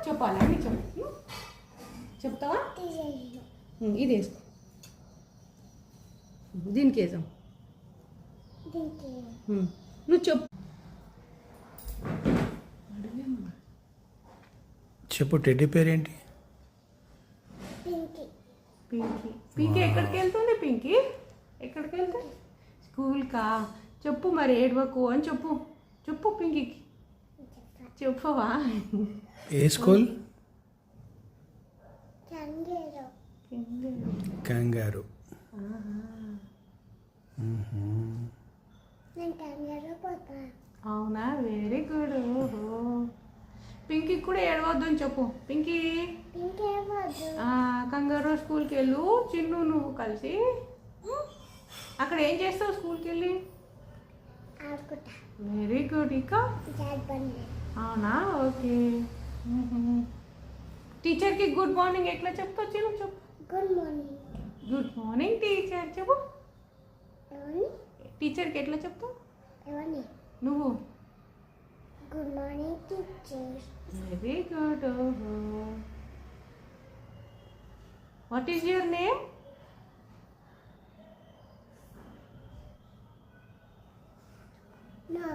చెప్పాలి అని చెప్పు. చెప్తావా? ఇది వేసుకో, దీనికి వేసాం. నువ్వు చెప్పు. చెప్పు, టెడ్డీ పేరేంటి? పింకీ. పింకీ ఎక్కడికి వెళ్తుంది? పింకీ ఎక్కడికి వెళ్తుంది? స్కూల్కా? చెప్పు మరి, ఏడవకు అని చెప్పు. చెప్పు పింకీకి. చెప్పవా? ఏ స్కూల్? కంగారు. అవునా, వెరీ గుడ్. పింకీ కూడా ఏడవద్దు అని చెప్పు. పింకీ కంగారు స్కూల్కి వెళ్ళు, చిన్ను నువ్వు కలిసి. అక్కడ ఏం చేస్తావు స్కూల్కి వెళ్ళి? Very good. ఇంకా అవునా, ఓకే. టీచర్కి గుడ్ మార్నింగ్ ఎట్లా చెప్తావు చిన్ను? చెప్పు. Good morning. Good morning teacher చెప్పు. టీచర్కి ఎట్లా చెప్తావు? నువ్వు. Good morning teacher. Very good. What is your name? No.